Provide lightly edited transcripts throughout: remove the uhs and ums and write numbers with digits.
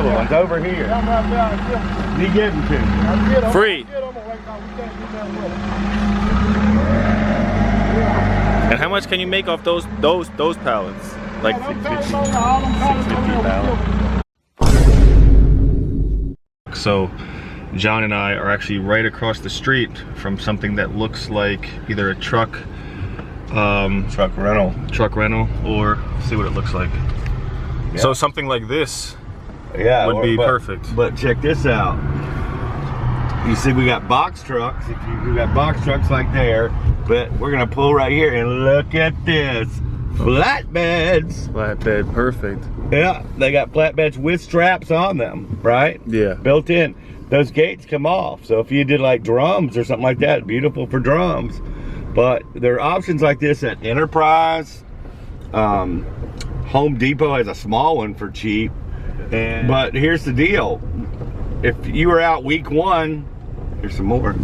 reusable ones over here. You give them to me. Free. And how much can you make off those pallets? Like 650 $650. So John and I are actually right across the street from something that looks like either a truck rental, or see what it looks like. Yeah. So something like this would be perfect. But check this out. You see we got box trucks. We got box trucks like there, but we're gonna pull right here and look at this. Flatbeds. Flatbed, perfect. Yeah, they got flatbeds with straps on them, right? Yeah. Built in. Those gates come off. So if you did like drums or something like that, beautiful for drums. But there are options like this at Enterprise. Home Depot has a small one for cheap. But here's the deal. If you were out week one, here's some more.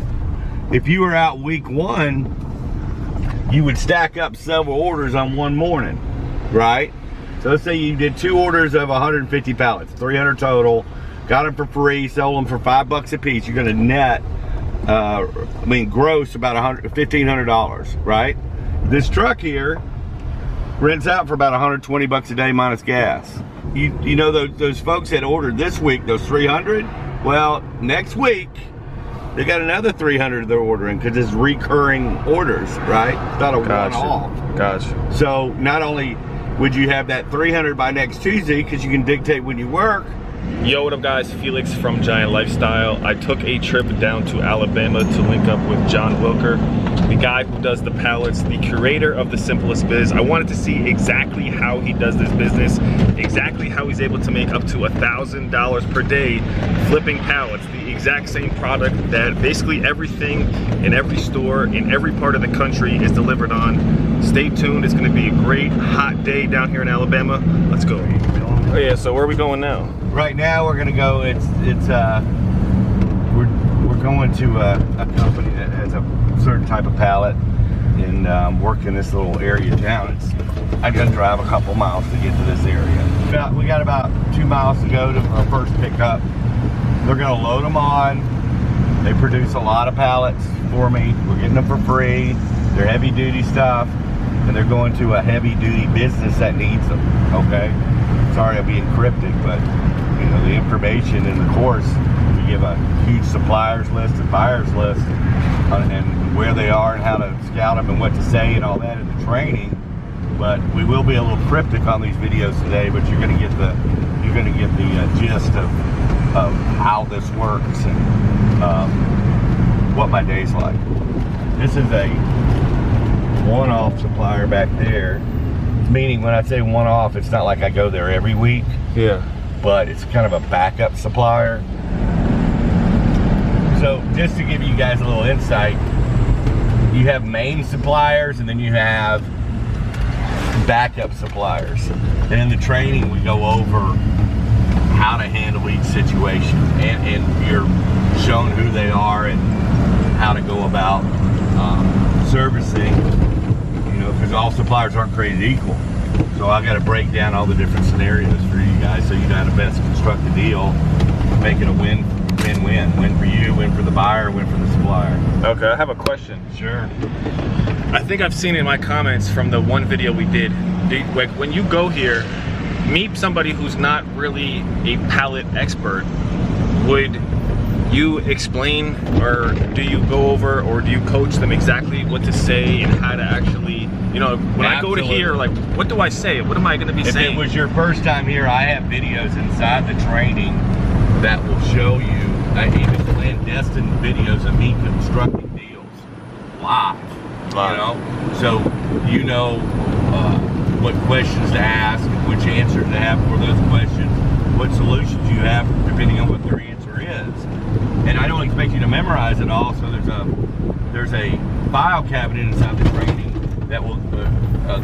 If you were out week one, you would stack up several orders on one morning, right? So let's say you did 2 orders of 150 pallets, 300 total, got them for free, sold them for $5 a piece. You're gonna net, gross about $1,500, right? This truck here rents out for about 120 bucks a day minus gas. You know those folks that ordered this week, those 300, well, next week, they got another 300 they're ordering because it's recurring orders, right? It's not a one-off. Gotcha. So not only would you have that 300 by next Tuesday because you can dictate when you work. Yo, what up guys? Felix from Giant Lifestyle. I took a trip down to Alabama to link up with John Wilker, the guy who does the pallets, the curator of The Simplest Biz. I wanted to see exactly how he does this business, exactly how he's able to make up to $1,000 per day flipping pallets, the exact same product that basically everything in every store in every part of the country is delivered on. Stay tuned, it's gonna be a great hot day down here in Alabama. Let's go. Oh yeah, so where are we going now? Right now we're gonna go, we're going to a company that has a certain type of pallet and work in this little area of town. I gotta drive a couple miles to get to this area. We got about 2 miles to go to our first pickup. They're gonna load them on. They produce a lot of pallets for me. We're getting them for free. They're heavy duty stuff, and they're going to a heavy duty business that needs them, okay? Sorry I'm being cryptic, but you know, the information in the course, we give a huge suppliers list and buyers list and where they are and how to scout them and what to say and all that in the training. But we will be a little cryptic on these videos today, but you're gonna get the gist of how this works and what my day's like. This is a one-off supplier back there. Meaning when I say one-off, it's not like I go there every week. Yeah. But it's kind of a backup supplier. So just to give you guys a little insight, you have main suppliers and then you have backup suppliers. And in the training we go over how to handle each situation and you're shown who they are and how to go about servicing, you know, because all suppliers aren't created equal. So I got to break down all the different scenarios for you guys so you know how to best construct a deal, make it a win-win. Win for you, win for the buyer, win for the supplier. Okay, I have a question. Sure. I think I've seen in my comments from the one video we did, like when you go here, meet somebody who's not really a pallet expert, would you explain or do you go over or do you coach them exactly what to say and how to actually, you know, when I go to here, like, what do I say? What am I going to be saying? If it was your first time here, I have videos inside the training that will show you, even clandestine videos of me constructing deals live. You know? So, you know what questions to ask, which answers to have for those questions, what solutions you have depending on what their answer is. And I don't expect you to memorize it all, so there's a file cabinet inside the training that will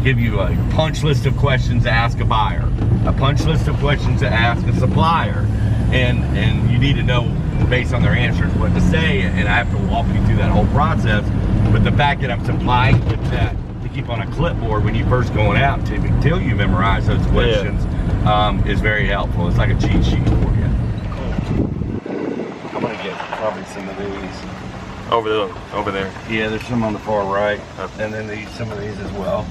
give you a punch list of questions to ask a buyer, a punch list of questions to ask a supplier, and you need to know based on their answers what to say, and I have to walk you through that whole process. But the fact that I'm supplying with that to keep on a clipboard when you first going out until you memorize those questions is very helpful. It's like a cheat sheet for you. some of these. Over there. Yeah, there's some on the far right, and then some of these as well.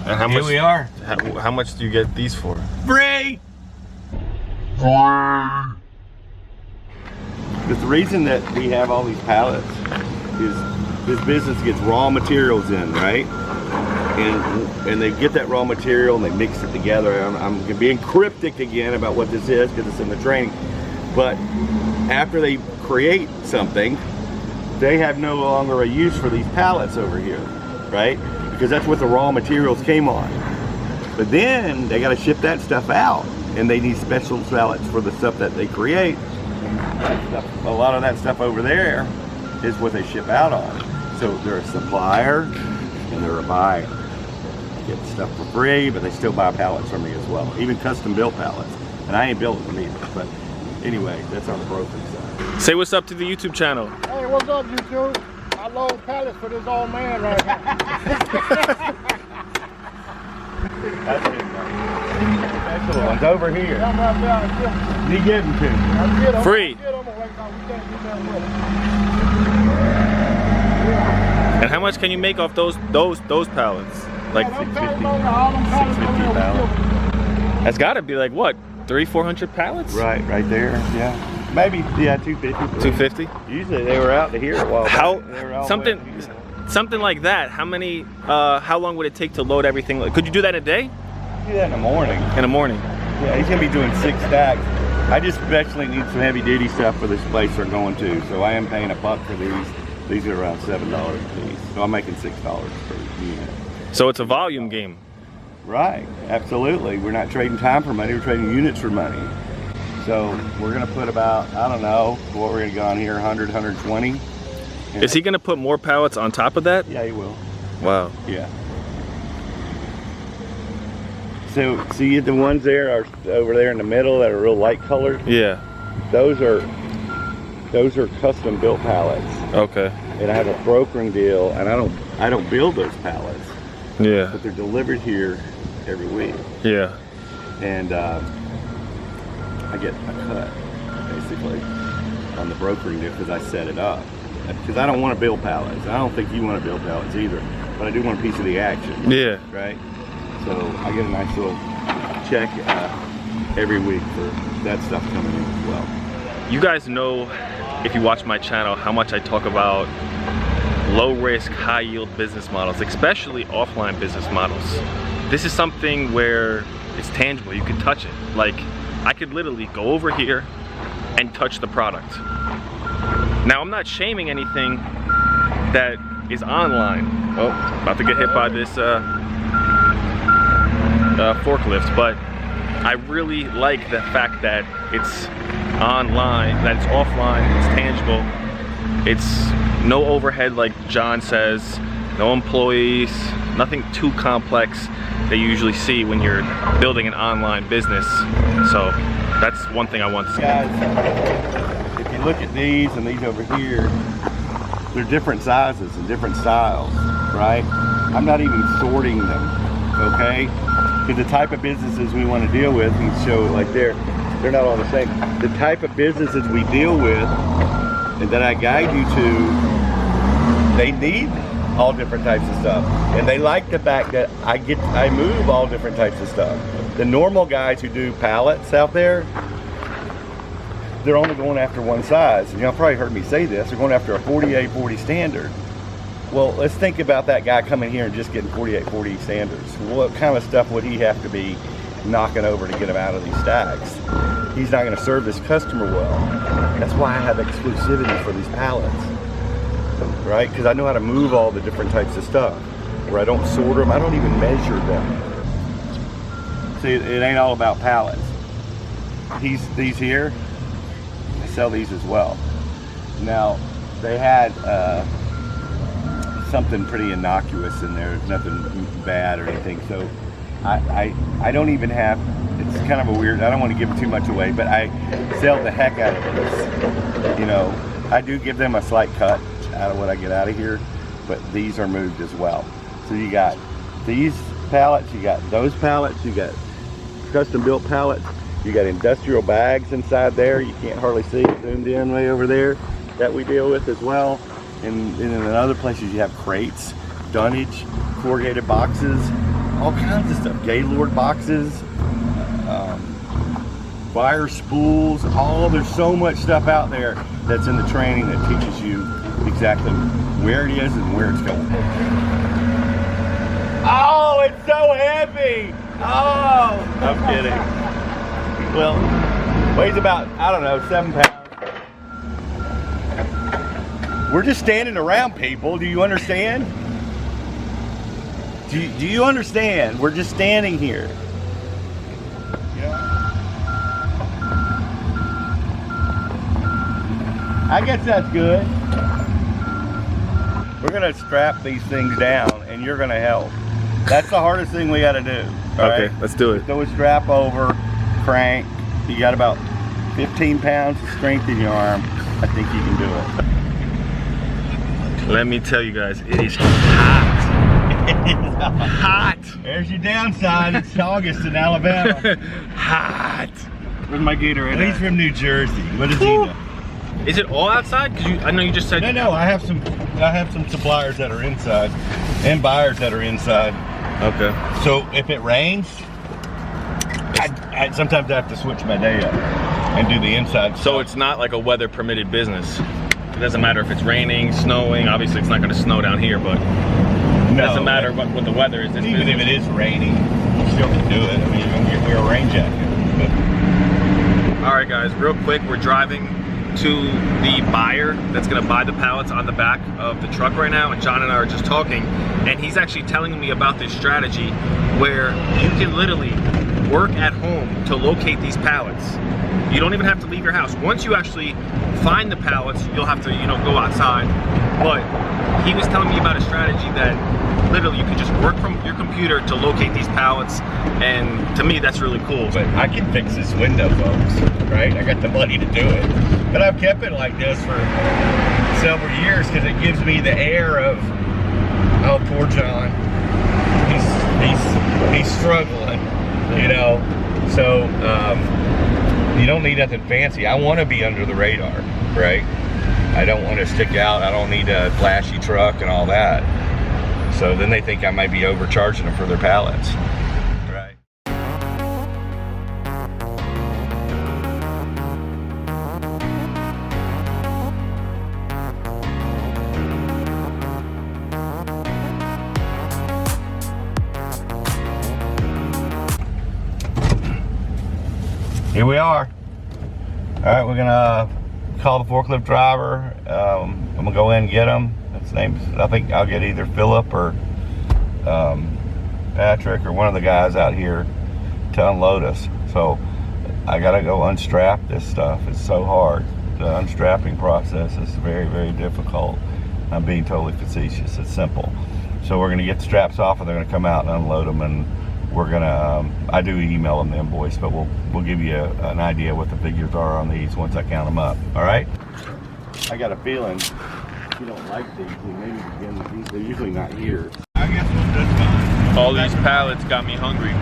And how much? Here we are. How much do you get these for? Free. Because the reason that we have all these pallets is this business gets raw materials in, right? And they get that raw material and they mix it together. I'm being cryptic again about what this is because it's in the training. But after they create something, they have no longer a use for these pallets over here, right? Because that's what the raw materials came on. But then they got to ship that stuff out, and they need special pallets for the stuff that they create. A lot of that stuff over there is what they ship out on. So they're a supplier and they're a buyer. They get stuff for free, but they still buy pallets from me as well, even custom built pallets. And I ain't building them either. But anyway, that's on the broken side. Say what's up to the YouTube channel. Hey, what's up, YouTube? I load pallets for this old man right here. That's it, man. Special ones over here. I'm right down and get them. You get them to me. I get them. Free. I get them. We can't do nothing with them. And how much can you make off those pallets? Like Yeah, them pallets over there, all them pallets over there, we pallets. give them. that's got to be like what, 300-400 pallets? Right there. Yeah. Maybe, yeah, 250. 250. Usually they were out to here a while back. How They were all something wet here. something like that? How many? How long would it take to load everything? Could you do that in a day? Do that in the morning. In the morning. Yeah, he's gonna be doing 6 stacks. I just especially need some heavy duty stuff for this place we're going to. So I am paying $1 for these. These are around $7 a piece. So I'm making $6 per unit. So it's a volume game. Right, absolutely. We're not trading time for money, we're trading units for money. So we're gonna put about, I don't know, what we're gonna go on here, 100, 120. Is he gonna put more pallets on top of that? Yeah, he will. Wow. Yeah. So see the ones there are over there in the middle that are real light colored? Yeah. Those are custom built pallets. Okay. And I have a brokering deal, and I don't build those pallets, Yeah. but they're delivered here every week. Yeah. And I get a cut, basically, on the brokering deal because I set it up. Because I don't want to build pallets. I don't think you want to build pallets either, but I do want a piece of the action. Yeah. Right? So I get a nice little check every week for that stuff coming in as well. You guys know, if you watch my channel, how much I talk about low risk, high yield business models, especially offline business models. This is something where it's tangible, you can touch it. Like, I could literally go over here and touch the product. Now, I'm not shaming anything that is online. Oh, about to get hit by this forklift, but I really like the fact that it's online, that it's offline, it's tangible. It's no overhead like John says, no employees, nothing too complex that you usually see when you're building an online business. So that's one thing I want to see. Guys, if you look at these and these over here, they're different sizes and different styles, right? I'm not even sorting them, okay? Because the type of businesses we want to deal with, you can show it like they're not all the same. The type of businesses we deal with and that I guide you to, they need all different types of stuff. And they like the fact that I move all different types of stuff. The normal guys who do pallets out there, they're only going after one size. And y'all probably heard me say this, they're going after a 48-40 standard. Well, let's think about that guy coming here and just getting 48-40 standards. What kind of stuff would he have to be knocking over to get him out of these stacks? He's not going to serve this customer well. That's why I have exclusivity for these pallets, right? Because I know how to move all the different types of stuff. Where I don't sort them, I don't even measure them. See, it ain't all about pallets. These here, I sell these as well. Now, they had something pretty innocuous in there, nothing bad or anything. So I don't even have, it's kind of a weird, I don't want to give too much away, but I sell the heck out of this. You know, I do give them a slight cut out of what I get out of here, but these are moved as well. So you got these pallets, you got those pallets, you got custom built pallets, You got industrial bags inside there. You can't hardly see it zoomed in way over there that we deal with as well. And in other places you have crates, dunnage, corrugated boxes, all kinds of stuff. Gaylord boxes, wire spools, there's so much stuff out there that's in the training that teaches you exactly where it is and where it's going. Oh, it's so heavy! Oh, I'm kidding. Well, weighs about, I don't know, 7 pounds. We're just standing around, people. Do you understand? Do you understand? We're just standing here. I guess that's good. We're gonna strap these things down and you're gonna help. That's the hardest thing we gotta do. Okay, right? let's do it. Throw a strap over, crank. You got about 15 pounds of strength in your arm. I think you can do it. Let me tell you guys, it is hot. Hot. There's your downside. It's August in Alabama. Hot. Where's my Gatorade? He's from New Jersey. What does he know? Is it all outside? Cause I know you just said. No. I have some suppliers that are inside, and buyers that are inside. Okay. So if it rains, I sometimes have to switch my day up and do the inside. So stuff. it's not like a weather permitted business. It doesn't matter if it's raining, snowing. Obviously, it's not going to snow down here, but it doesn't matter what the weather is. Even if it is raining, you still can do it. I mean, you can wear a rain jacket. All right, guys, real quick, we're driving to the buyer that's going to buy the pallets on the back of the truck right now, and John and I are just talking, and he's actually telling me about this strategy where you can literally work at home to locate these pallets. You don't even have to leave your house. Once you actually find the pallets, you'll have to, go outside. But he was telling me about a strategy that literally you can just work from your computer to locate these pallets, and to me that's really cool. But I can fix this window, folks, right? I got the money to do it. But I've kept it like this for several years because it gives me the air of, oh, poor John. He's struggling, So you don't need nothing fancy. I want to be under the radar, right? I don't want to stick out. I don't need a flashy truck and all that. So then they think I might be overcharging them for their pallets. Right. Here we are. All right, we're gonna call the forklift driver. I'm gonna go in and get him. His name's, I think I'll get either Philip or Patrick or one of the guys out here to unload us. So I gotta go unstrap this stuff. It's so hard. The unstrapping process is very, very difficult. I'm being totally facetious. It's simple. So we're gonna get the straps off and they're gonna come out and unload them, and we're gonna, I do email them the invoice, but we'll give you an idea what the figures are on these once I count them up. All right? I got a feeling you don't like these, and maybe begin with these. They're usually not here. I guess we'll just fine. All these pallets got me hungry.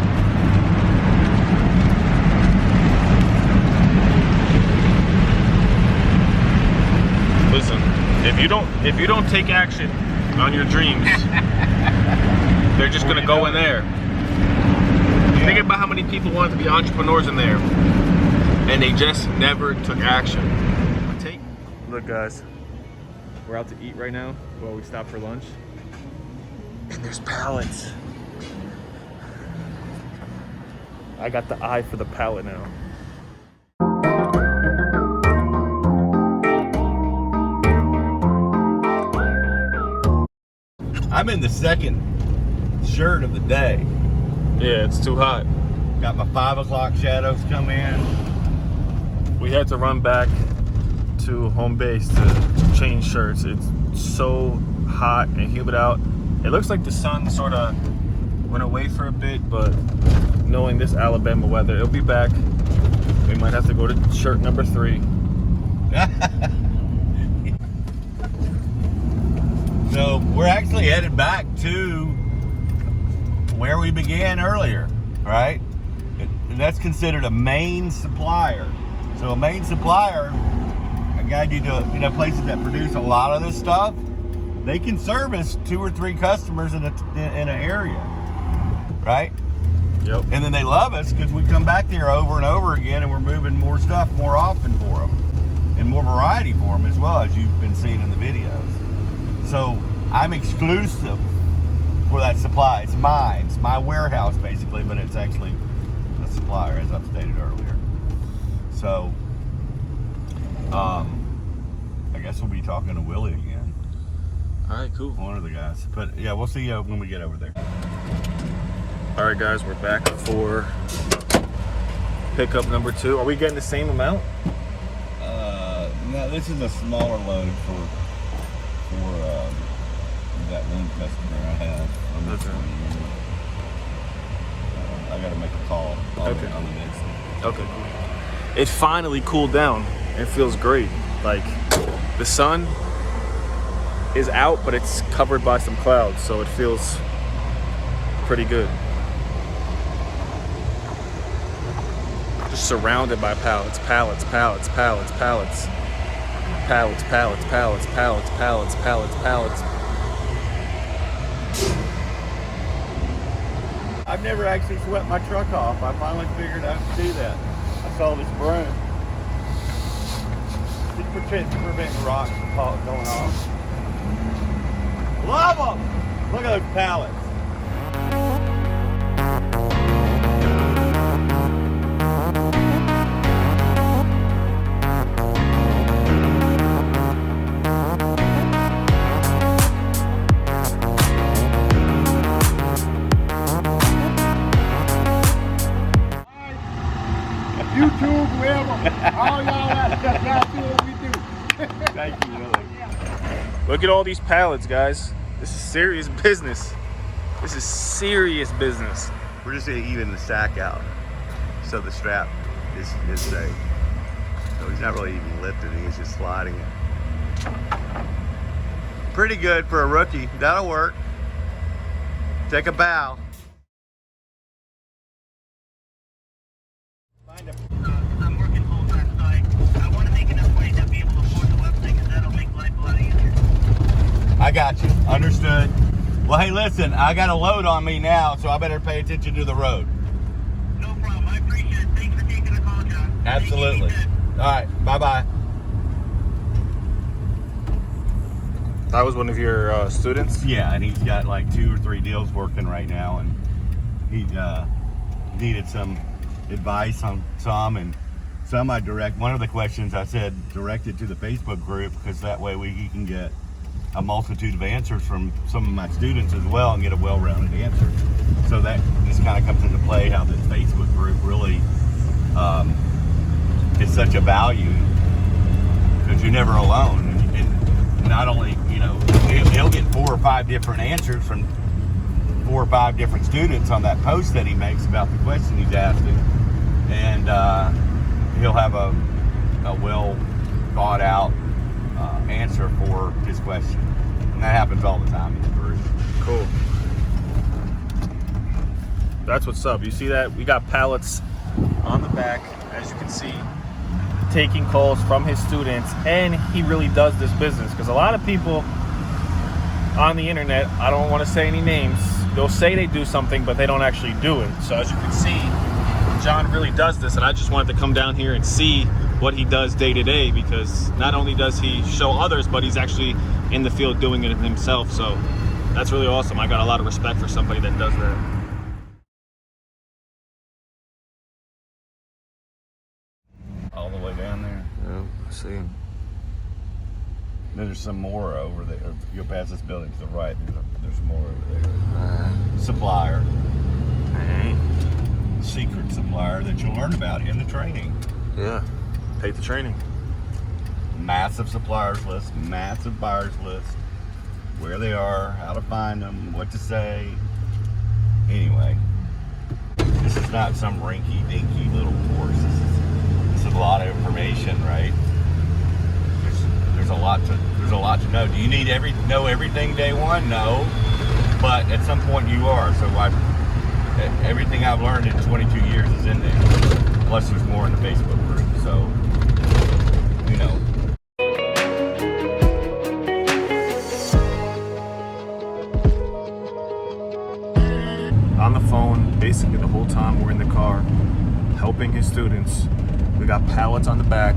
Listen, if you don't take action on your dreams, they're just gonna go in there. Think about how many people wanted to be entrepreneurs in there, and they just never took action. Look, guys, we're out to eat right now while we stop for lunch, and there's pallets. I got the eye for the pallet now. I'm in the second shirt of the day. Yeah, it's too hot. Got my 5 o'clock shadows come in. We had to run back to home base to change shirts. It's so hot and humid out. It looks like the sun sort of went away for a bit, but knowing this Alabama weather, it'll be back. We might have to go to shirt number 3. So we're actually headed back to where we began earlier, right? that's considered a main supplier. So a main supplier, a guide you to places that produce a lot of this stuff. They can service 2 or 3 customers in an area, right? Yep. And then they love us because we come back there over and over again, and we're moving more stuff more often for them, and more variety for them as well, as you've been seeing in the videos. So I'm exclusive for that supply. It's mine. It's my warehouse basically, but it's actually a supplier, as I've stated earlier. So I guess we'll be talking to Willie again. All right, cool. One of the guys. But yeah, we'll see you when we get over there. All right, guys, we're back for pickup number 2. Are we getting the same amount? No, this is a smaller load for that one customer I have. Okay. I got to make a call on the next one. Okay, cool. It finally cooled down. It feels great. Like, the sun is out, but it's covered by some clouds, so it feels pretty good. Just surrounded by pallets, pallets, pallets, pallets, pallets, pallets, pallets, pallets, pallets, pallets, pallets, pallets. I've never actually swept my truck off. I finally figured out to do that. I saw this broom. Just prevent rocks from going off. Love them! Look at those pallets. YouTube, whoever, all y'all that stuff, y'all do what we do. Thank you, Willie. Look at all these pallets, guys. This is serious business. This is serious business. We're just gonna even the sack out, so the strap is safe. So he's not really even lifting it, he's just sliding it. Pretty good for a rookie. That'll work. Take a bow. I'm working full-time, so I want to make enough money to be able to afford the website, because that'll make life a lot easier. I got you. Understood. Well, hey, listen, I got a load on me now, so I better pay attention to the road. No problem. I appreciate it. Thanks for taking the call, John. Absolutely. All right. Bye-bye. That was one of your students? Yeah, and he's got like 2 or 3 deals working right now, and he needed some advice on some, and some I direct. One of the questions I said directed to the Facebook group, because that way he can get a multitude of answers from some of my students as well and get a well-rounded answer. So that just kind of comes into play how this Facebook group really is such a value, because you're never alone, and not only, you know, he'll get 4 or 5 different answers from 4 or 5 different students on that post that he makes about the question he's asking, and he'll have a well thought out answer for his question, and that happens all the time in the group. Cool. That's what's up. You see that? We got pallets on the back, as you can see, taking calls from his students, and he really does this business, because a lot of people on the internet, I don't want to say any names, they'll say they do something, but they don't actually do it. So as you can see, John really does this, and I just wanted to come down here and see what he does day to day, because not only does he show others, but he's actually in the field doing it himself. So that's really awesome. I got a lot of respect for somebody that does that. All the way down there. Yeah, I see him. There's some more over there. If you go past this building to the right, there's more over there. Supplier. Hey. Secret supplier that you'll learn about in the training. Yeah, take the training. Massive suppliers list, massive buyers list, where they are, how to find them, what to say. Anyway, this is not some rinky-dinky little course. This is a lot of information, right? There's a lot to know. Do you need know everything day one? No, but at some point you are. So everything I've learned in 22 years is in there. Plus there's more in the Facebook group, so, you know. On the phone, basically the whole time we're in the car, helping his students. We got pallets on the back.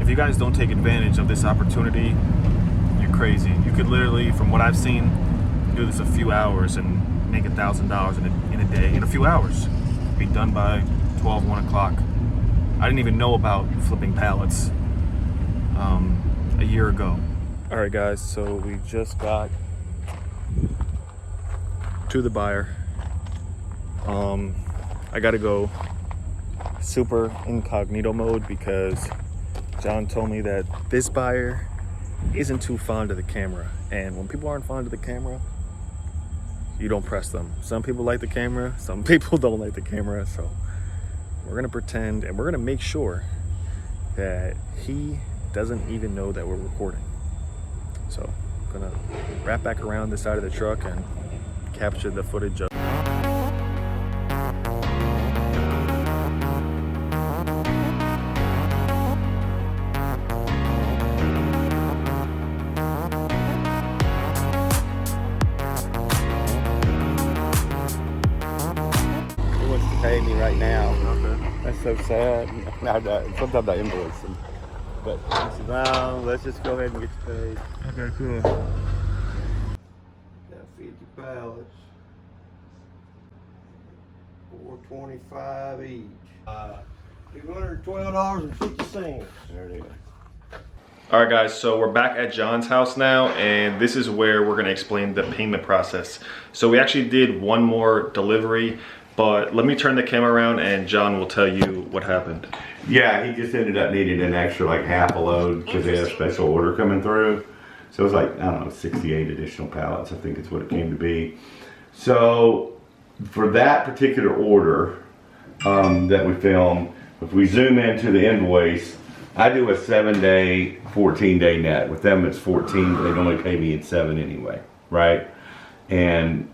If you guys don't take advantage of this opportunity, you're crazy. You could literally, from what I've seen, do this a few hours and make $1,000 in a day, in a few hours. Be done by 12, 1 o'clock. I didn't even know about flipping pallets a year ago. All right, guys, so we just got to the buyer. I gotta go super incognito mode because John told me that this buyer isn't too fond of the camera, and when people aren't fond of the camera, you don't press them. Some people like the camera, some people don't like the camera, so we're gonna pretend and we're gonna make sure that he doesn't even know that we're recording. So I'm gonna wrap back around the side of the truck and capture the footage of Pay me right now. Okay. That's so sad. Now sometimes I invoice them, but he said, well, let's just go ahead and get you paid. Okay, cool. Got 50 pallets. $4.25 each. $212.50. There it is. All right, guys, so we're back at John's house now, and this is where we're gonna explain the payment process. So we actually did one more delivery, but let me turn the camera around and John will tell you what happened. Yeah, he just ended up needing an extra like half a load because they had a special order coming through. So it was like, I don't know, 68 additional pallets, I think is what it came to be. So for that particular order that we film, if we zoom into the invoice, I do a 7-day, 14-day net. With them it's 14, but they'd only pay me in 7 anyway, right? And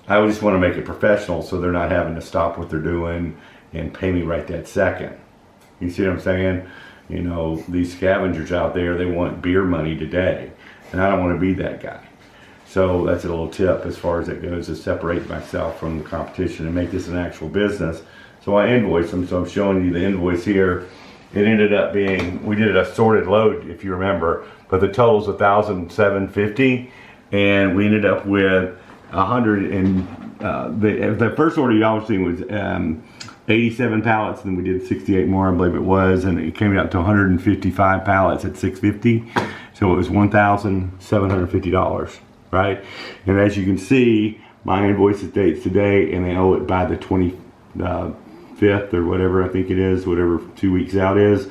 I just want to make it professional so they're not having to stop what they're doing and pay me right that second. You see what I'm saying? You know, these scavengers out there, they want beer money today, and I don't want to be that guy. So that's a little tip as far as it goes, to separate myself from the competition and make this an actual business. So I invoice them, so I'm showing you the invoice here. It ended up being, we did a sorted load if you remember, but the total's $1,750, and we ended up with 100 and the first order you obviously was 87 pallets, and then we did 68 more, I believe it was, and it came out to 155 pallets at $650. So it was $1,750, right? And as you can see, my invoice dates today, and they owe it by the 25th or whatever I think it is, whatever 2 weeks out is.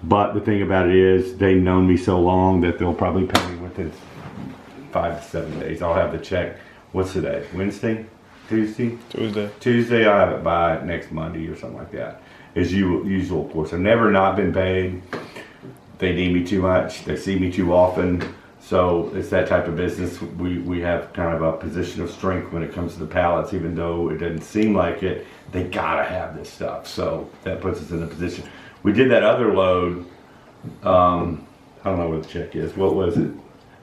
But the thing about it is, they've known me so long that they'll probably pay me within 5 to 7 days. I'll have the check. What's today? Wednesday? Tuesday? Tuesday, I'll have it by next Monday or something like that. As usual, of course. I've never not been paid. They need me too much. They see me too often. So it's that type of business. We have kind of a position of strength when it comes to the pallets, even though it doesn't seem like it. They gotta have this stuff. So that puts us in a position. We did that other load. I don't know what the check is. What was it?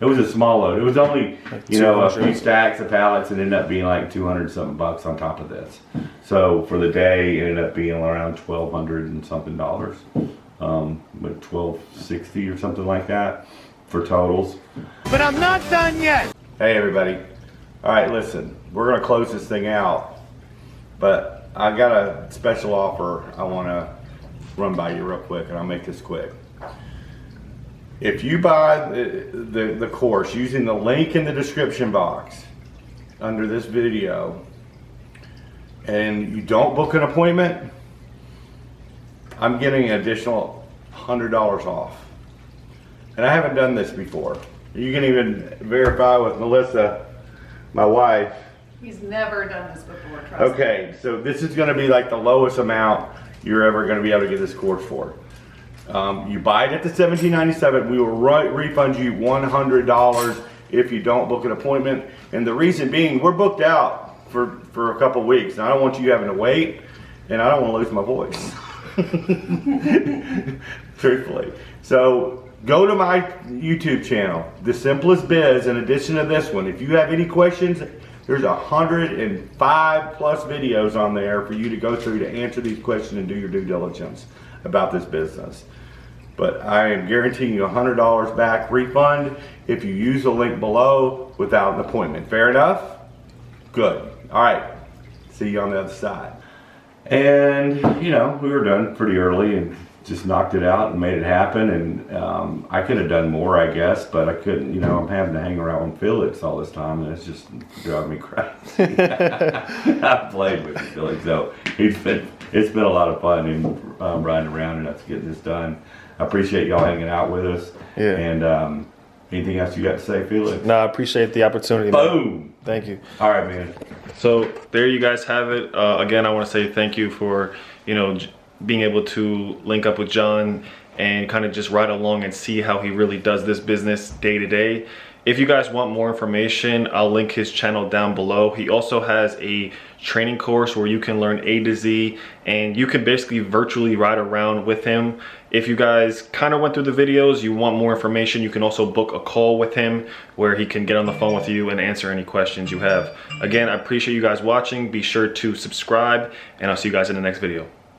It was a small load. It was only, you know, a few stacks of pallets, and ended up being like 200 something bucks on top of this. So for the day, it ended up being around $1,200 and something dollars, but $1,260 or something like that for totals. But I'm not done yet. Hey everybody. All right, listen, we're gonna close this thing out, but I got a special offer I wanna run by you real quick, and I'll make this quick. If you buy the course using the link in the description box under this video, and you don't book an appointment, I'm getting an additional $100 off. And I haven't done this before. You can even verify with Melissa, my wife. He's never done this before, trust me. Okay, so this is gonna be like the lowest amount you're ever gonna be able to get this course for. You buy it at the $17.97, we will refund you $100 if you don't book an appointment. And the reason being, we're booked out for a couple weeks. And I don't want you having to wait, and I don't want to lose my voice. Truthfully. So go to my YouTube channel, The Simplest Biz, in addition to this one. If you have any questions, there's 105 plus videos on there for you to go through to answer these questions and do your due diligence about this business. But I am guaranteeing you $100 back refund if you use the link below without an appointment. Fair enough? Good. All right. See you on the other side. And, you know, we were done pretty early and just knocked it out and made it happen. And I could have done more, I guess, but I couldn't. You know, I'm having to hang around with Felix all this time, and it's just driving me crazy. I've played with Felix, so it's been a lot of fun and riding around and us getting this done. I appreciate y'all hanging out with us. Yeah. And anything else you got to say, Felix? No, I appreciate the opportunity. Boom. Man. Thank you. All right, man. So there you guys have it. Again, I want to say thank you for, you know, being able to link up with John and kind of just ride along and see how he really does this business day to day. If you guys want more information, I'll link his channel down below. He also has a training course where you can learn A to Z, and you can basically virtually ride around with him. If you guys kind of went through the videos, you want more information, you can also book a call with him where he can get on the phone with you and answer any questions you have. Again, I appreciate you guys watching. Be sure to subscribe, and I'll see you guys in the next video.